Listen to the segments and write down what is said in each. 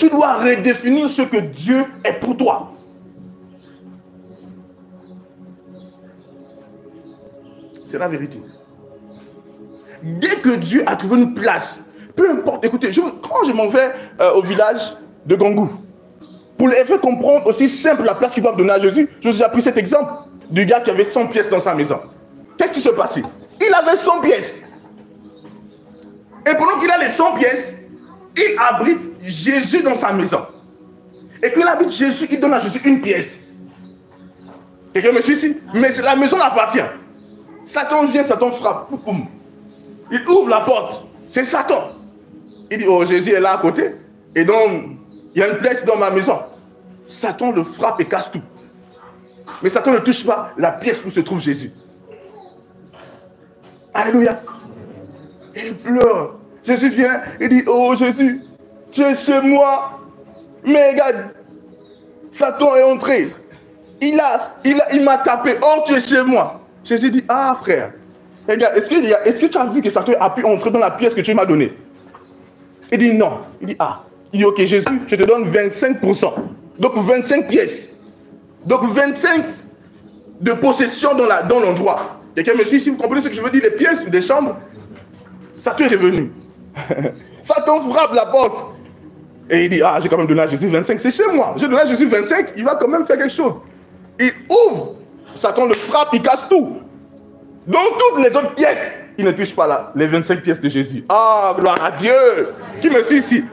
Tu dois redéfinir ce que Dieu est pour toi. C'est la vérité. Dès que Dieu a trouvé une place, peu importe, écoutez, quand je m'en vais au village de Gangou, pour les faire comprendre aussi simple la place qu'ils doivent donner à Jésus, je vous ai pris cet exemple du gars qui avait 100 pièces dans sa maison. Qu'est-ce qui se passait? Il avait 100 pièces. Et pendant qu'il a les 100 pièces, il abrite Jésus dans sa maison. Et quand il habite Jésus, il donne à Jésus une pièce. Quelqu'un me suit ici? Mais la maison l'appartient. Satan vient, Satan frappe. Il ouvre la porte. C'est Satan. Il dit, oh, Jésus est là à côté. Et donc, il y a une pièce dans ma maison. Satan le frappe et casse tout. Mais Satan ne touche pas la pièce où se trouve Jésus. Alléluia. Et il pleure. Jésus vient, il dit, oh Jésus, tu es chez moi. Mais regarde, Satan est entré. Il m'a tapé. Oh, tu es chez moi. Jésus dit, ah frère, regarde, est-ce que tu as vu que Satan a pu entrer dans la pièce que tu m'as donnée? Il dit non. Il dit, ah. Il dit, ok Jésus, je te donne 25%. Donc 25 pièces. Donc 25 de possession dans l'endroit. Quelqu'un me suit, si vous comprenez ce que je veux dire, les pièces des chambres. Satan est revenu. Satan frappe la porte. Et il dit, ah, j'ai quand même donné à Jésus 25, c'est chez moi. J'ai donné à Jésus 25, il va quand même faire quelque chose. Il ouvre. Satan le frappe, il casse tout. Donc toutes les autres pièces, il ne touche pas là, les 25 pièces de Jésus. Ah, gloire à Dieu. Qui me suit ici?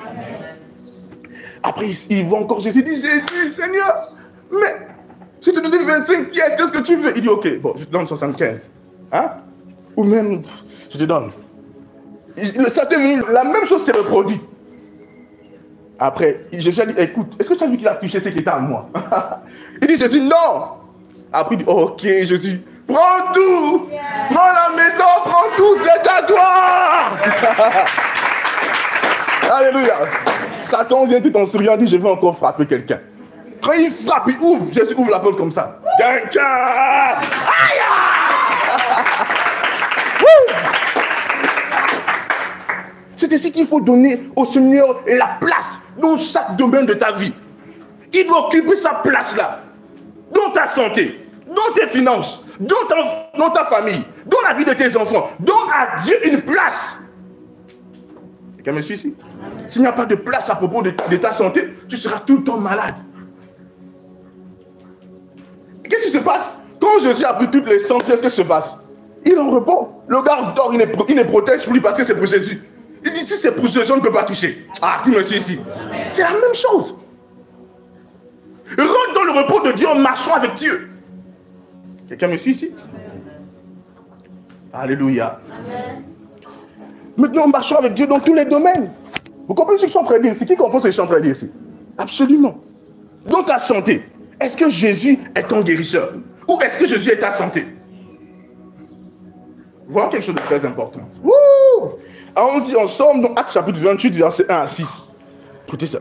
Après, il voit encore Jésus, il dit, Jésus, Seigneur, mais je te donne 25 pièces, qu'est-ce que tu veux? Il dit, ok, bon, je te donne 75. Hein? Ou même, je te donne. Satan est venu, la même chose s'est reproduite. Après, Jésus a dit, écoute, est-ce que tu as vu qu'il a touché ce qui était à moi? Il dit, Jésus, non. Après, il dit, ok, Jésus, prends tout. Prends la maison, prends tout, c'est à toi. Alléluia. Satan vient tout en souriant, dit, je vais encore frapper quelqu'un. Quand il frappe, il ouvre, Jésus ouvre la porte comme ça. Quelqu'un. Aïe. C'est ici qu'il faut donner au Seigneur la place dans chaque domaine de ta vie. Il doit occuper sa place là. Dans ta santé, dans tes finances, dans ta famille, dans la vie de tes enfants. Donne à Dieu une place. Quelqu'un me suit ici? S'il n'y a pas de place à propos de ta santé, tu seras tout le temps malade. Qu'est-ce qui se passe? Quand Jésus a pris toutes les santé, qu'est-ce qui se passe? Il est en repos. Le gars dort, il ne protège plus parce que c'est pour Jésus. Il dit, si c'est pour Jésus, on ne peut pas toucher. Ah, qui me suit ici? C'est la même chose. Rentre dans le repos de Dieu en marchant avec Dieu. Quelqu'un me suit ici? Alléluia. Amen. Maintenant, marchons avec Dieu dans tous les domaines. Vous comprenez ce que je suis en train de dire ici? Qui comprend ce que je suis en train de dire ici? Absolument. Dans ta santé, est-ce que Jésus est ton guérisseur? Ou est-ce que Jésus est ta santé? Voilà quelque chose de très important. Wouh! Allons-y ensemble dans Actes chapitre 28, versets 1 à 6. Écoutez ça.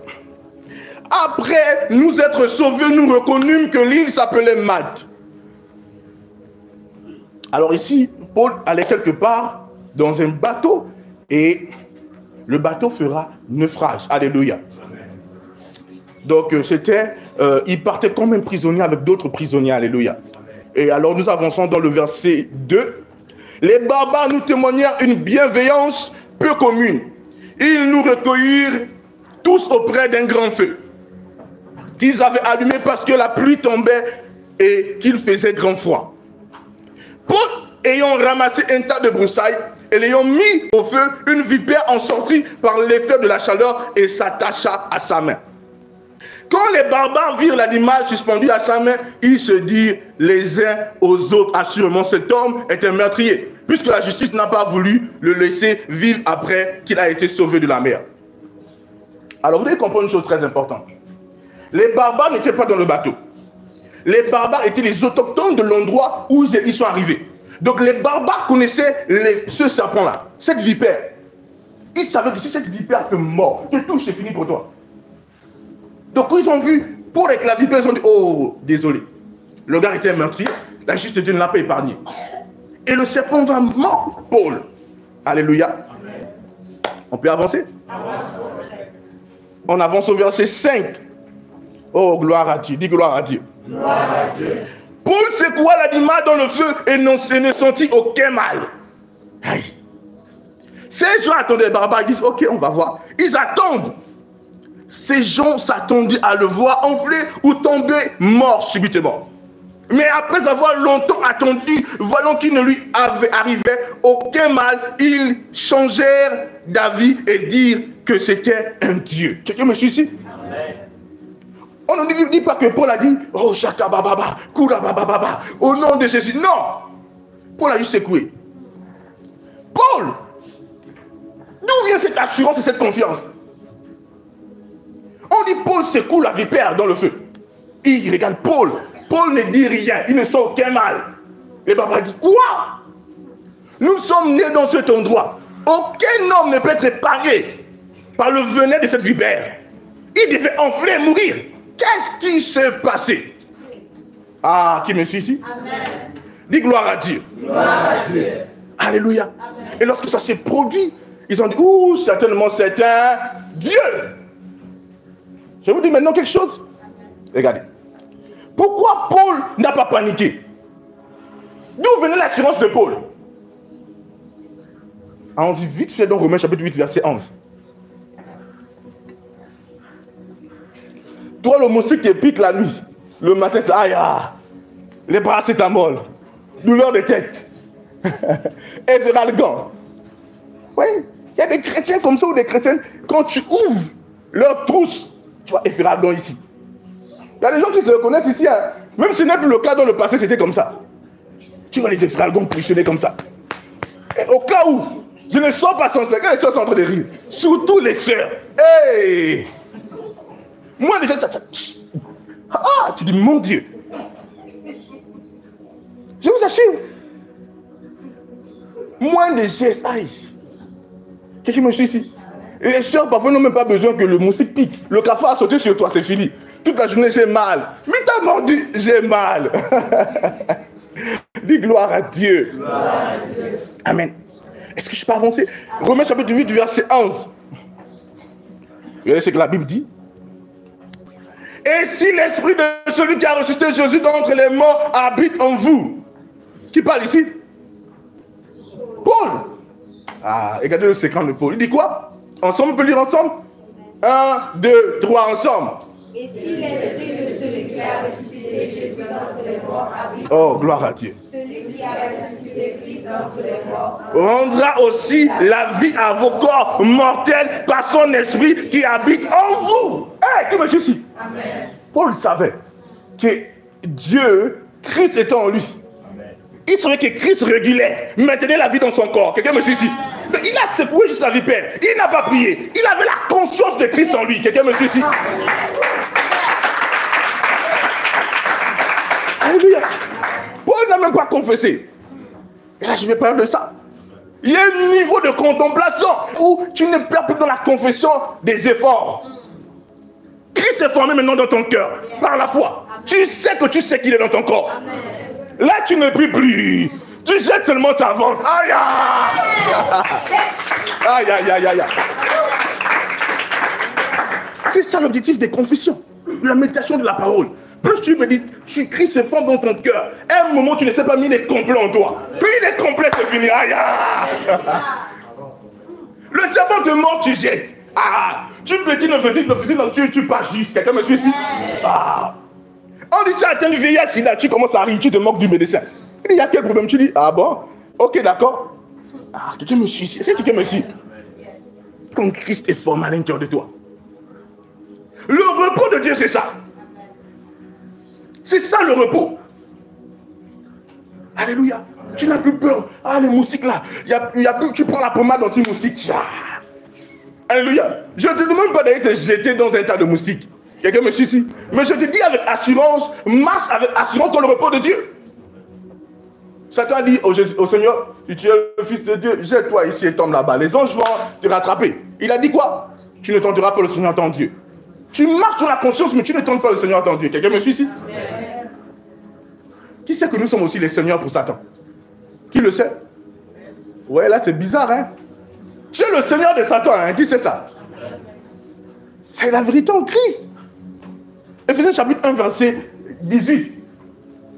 Après nous être sauvés, nous reconnûmes que l'île s'appelait Malte. Alors ici, Paul allait quelque part dans un bateau et le bateau fera naufrage. Alléluia. Donc il partait comme un prisonnier avec d'autres prisonniers. Alléluia. Et alors nous avançons dans le verset 2. Les barbares nous témoignèrent une bienveillance peu commune. Ils nous recueillirent tous auprès d'un grand feu qu'ils avaient allumé parce que la pluie tombait et qu'il faisait grand froid. Paul, ayant ramassé un tas de broussailles et l'ayant mis au feu, une vipère en sortit par l'effet de la chaleur et s'attacha à sa main. Quand les barbares virent l'animal suspendu à sa main, ils se dirent les uns aux autres, assurément cet homme est un meurtrier, puisque la justice n'a pas voulu le laisser vivre après qu'il a été sauvé de la mer. Alors vous devez comprendre une chose très importante. Les barbares n'étaient pas dans le bateau. Les barbares étaient les autochtones de l'endroit où ils sont arrivés. Donc les barbares connaissaient ce serpent-là, cette vipère. Ils savaient que si cette vipère te mord, te touche, c'est fini pour toi. Donc quand ils ont vu Paul avec la vipère, ils ont dit, oh, désolé. Le gars était un meurtrier, la justice de Dieu ne l'a pas épargné. Et le serpent va mordre Paul. Alléluia. Amen. On peut avancer? On avance au verset 5. Oh, gloire à Dieu. Dis gloire à Dieu. Gloire à Dieu. Paul secoua l'animal dans le feu et ne sentit aucun mal. Aïe. Ces gens attendaient Barnabas, ils disent, ok, on va voir. Ils attendent. Ces gens s'attendaient à le voir enfler ou tomber mort subitement. Mais après avoir longtemps attendu, voyant qu'il ne lui arrivait aucun mal, ils changèrent d'avis et dirent que c'était un Dieu. Quelqu'un me suit ici? Amen. On ne dit pas que Paul a dit, oh, Shaka Bababa, Kura Bababa, au nom de Jésus. Non! Paul a juste secoué. Paul! D'où vient cette assurance et cette confiance? On dit Paul secoue la vipère dans le feu. Il regarde Paul. Paul ne dit rien. Il ne sent aucun mal. Et Baba dit, quoi? Nous sommes nés dans cet endroit. Aucun homme ne peut être épargné par le venin de cette vipère. Il devait enfler et mourir. Qu'est-ce qui s'est passé? Ah, qui me suit ici? Amen. Dis gloire à Dieu. Gloire à Dieu. Alléluia. Amen. Et lorsque ça s'est produit, ils ont dit, ouh, certainement c'est un Dieu. Je vous dis maintenant quelque chose. Regardez. Pourquoi Paul n'a pas paniqué? D'où venait l'assurance de Paul? On dit vite fait dans Romains chapitre 8, verset 11. Toi, le moustique qui pique la nuit, le matin, c'est aïe, les bras, c'est ta molle, douleur de tête, Ezeralgan. Oui, il y a des chrétiens comme ça ou des chrétiennes, quand tu ouvres leur trousse, tu vois, Ezeralgan ici. Il y a des gens qui se reconnaissent ici, hein. Même si ce n'est plus le cas dans le passé, c'était comme ça. Tu vois les Ezeralgan positionner comme ça. Et au cas où, je ne sors pas sans secret, les soeurs sont en train de rire. Surtout les sœurs. Hey! Moi, déjà, ça. Ah, tu dis, mon Dieu. Je vous assure. Moins de gestes. Aïe. Quelqu'un me suit ici? Et les soeurs, parfois, n'ont même pas besoin que le moustique pique. Le cafard a sauté sur toi, c'est fini. Toute la journée, j'ai mal. Mais t'as mordu, j'ai mal. Dis gloire à Dieu. Gloire à Dieu. Amen. Est-ce que je peux avancer? Romains chapitre 8, verset 11. Regardez ce que la Bible dit. Et si l'esprit de celui qui a ressuscité Jésus d'entre les morts habite en vous. Qui parle ici? Paul. Ah, regardez le secret de Paul. Il dit quoi? Ensemble, on peut lire ensemble? 1, 2, 3, ensemble. Et si l'esprit de celui qui a ressuscité Jésus d'entre les morts habite en vous. Oh, gloire à Dieu. Celui qui a ressuscité Christ d'entre les morts rendra aussi la vie à vos corps mortels par son esprit qui habite en vous. Hé, qui me suit ici? Amen. Paul savait que Dieu, Christ était en lui. Amen. Il savait que Christ régulait, maintenait la vie dans son corps. Quelqu'un me suit ici? Mais il a secoué juste sa vipère. Il n'a pas prié. Il avait la conscience de Christ en lui. Quelqu'un me suit ici? Alléluia. Paul n'a même pas confessé. Et là, je vais parler de ça. Il y a un niveau de contemplation où tu ne perds plus dans la confession des efforts. Christ est formé maintenant dans ton cœur, par la foi. Tu sais que tu sais qu'il est dans ton corps. Là, tu ne pries plus. Tu jettes seulement, tu avances. Aïe, aïe, aïe, aïe, aïe. C'est ça l'objectif des confessions, de la méditation de la parole. Plus tu me dis, Christ se forme dans ton cœur. À un moment, tu ne sais pas, mais il est complet en toi. Puis il est complet, c'est fini. Aïe, aïe. Le serpent te mord, tu jettes. Ah, tu me dis, tu pas juste. Quelqu'un me suit ici? Ah. On dit, tu as atteint du vieillard, si là, tu commences à rire, tu te moques du médecin. Il dit, il y a quel problème? Tu dis, ah bon? Ok, d'accord. Ah, quelqu'un me suit ici. Est-ce que quelqu'un me suit? Quand Christ est formé à l'intérieur de toi. Le repos de Dieu, c'est ça. C'est ça le repos. Alléluia. Tu n'as plus peur. Ah, les moustiques là. Y a plus, tu prends la pommade anti-moustique. Alléluia. Je ne te demande pas d'aller te jeter dans un tas de moustiques. Quelqu'un me suit ici? Mais je te dis avec assurance, marche avec assurance dans le repos de Dieu. Satan dit au Seigneur, si tu es le Fils de Dieu, jette-toi ici et tombe là-bas. Les anges vont te rattraper. Il a dit quoi? Tu ne tenteras pas le Seigneur ton Dieu. Tu marches dans la conscience, mais tu ne tentes pas le Seigneur ton Dieu. Quelqu'un me suit ici? Qui sait que nous sommes aussi les seigneurs pour Satan? Qui le sait? Ouais, là c'est bizarre, hein? Tu es le Seigneur de Satan, hein? Qui sait ça? C'est la vérité en Christ. Éphésiens chapitre 1, verset 18.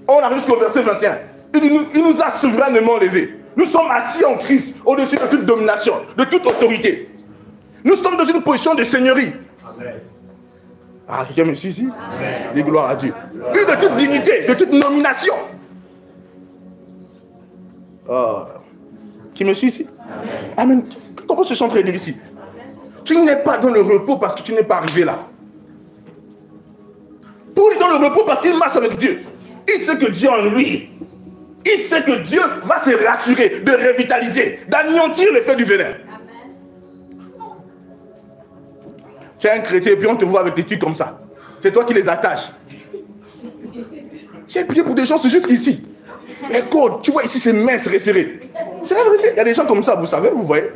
On arrive jusqu'au verset 21. Il nous a souverainement levés. Nous sommes assis en Christ, au-dessus de toute domination, de toute autorité. Nous sommes dans une position de seigneurie. Amen. Ah, quelqu'un me suit ici? Dis gloire à Dieu. Et de toute dignité, de toute nomination. Qui me suit ici? Amen. Comment se sent réduit ici? Tu n'es pas dans le repos parce que tu n'es pas arrivé là. Paul est dans le repos parce qu'il marche avec Dieu. Il sait que Dieu en lui. Il sait que Dieu va se rassurer, de revitaliser, d'anéantir l'effet du venin. Tu es un chrétien et puis on te voit avec des trucs comme ça. C'est toi qui les attaches. J'ai prié pour des gens, c'est juste ici. Écoute, tu vois ici, c'est mince, resserré. C'est la vérité. Il y a des gens comme ça, vous savez, vous voyez.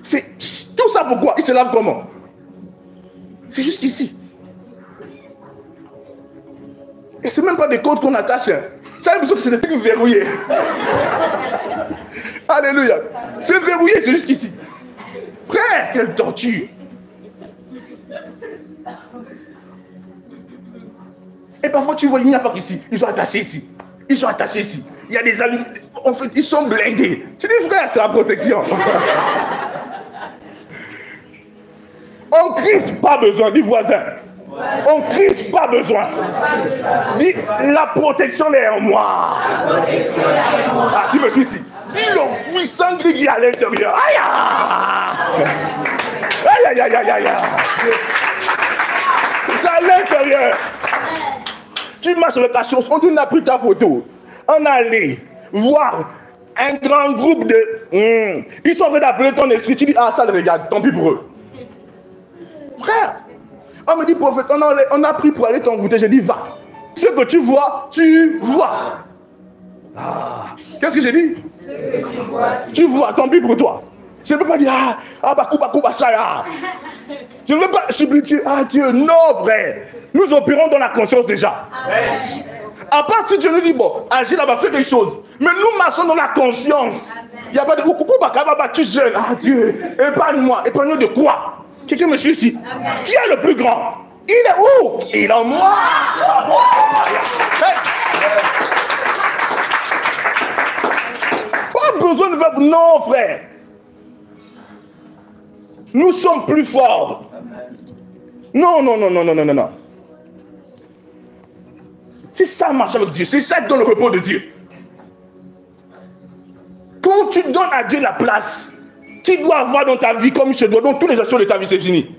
C'est tout ça pourquoi? Ils se lavent comment? C'est juste ici. Et c'est même pas des côtes qu'on attache. Hein. J'ai l'impression que c'est des trucs verrouillés. Alléluia. C'est verrouillé, c'est juste ici. Frère, quelle torture. Et parfois tu vois, il n'y a pas qu'ici. Ils sont attachés ici. Ils sont attachés ici. Il y a des allumes. En fait, ils sont blindés. Tu dis frère, c'est la protection. En Christ, pas besoin du voisin. En Christ, pas besoin. Dis, la protection est en moi. Ah, tu me suis ici. Dis le puissant qui est à l'intérieur. Aïe! Aïe, aïe, aïe, aïe, aïe. C'est à l'intérieur. Tu marches avec la chose, on a pris ta photo. On est allé voir un grand groupe de... Ils sont en train d'appeler ton esprit. Tu dis, ah, ça le regarde, tant pis pour eux. Frère, on me dit, prophète, on a pris pour aller t'envoûter. J'ai dit, va. Ce que tu vois, tu vois. Ah, qu'est-ce que j'ai dit? Ce que tu vois, tant pis pour toi. Je ne peux pas dire, bakou, bachaya. Je ne veux pas supplier Dieu, Dieu, non, frère. Nous opérons dans la conscience déjà. Amen. À part si Dieu nous dit, bon, agis là-bas, fais quelque chose. Mais nous marchons dans la conscience. Il n'y a pas de coucou, tu jeune. Dieu, épargne-moi. Épargne-moi de quoi? Quelqu'un me suit ici. Amen. Qui est le plus grand? Il est où? Il est en moi. Hey. Pas besoin de faire. Non, frère. Nous sommes plus forts. Non. C'est ça marche avec Dieu. C'est ça dans le repos de Dieu. Quand tu donnes à Dieu la place qu'il doit avoir dans ta vie comme il se doit, dans tous les aspects de ta vie, c'est fini.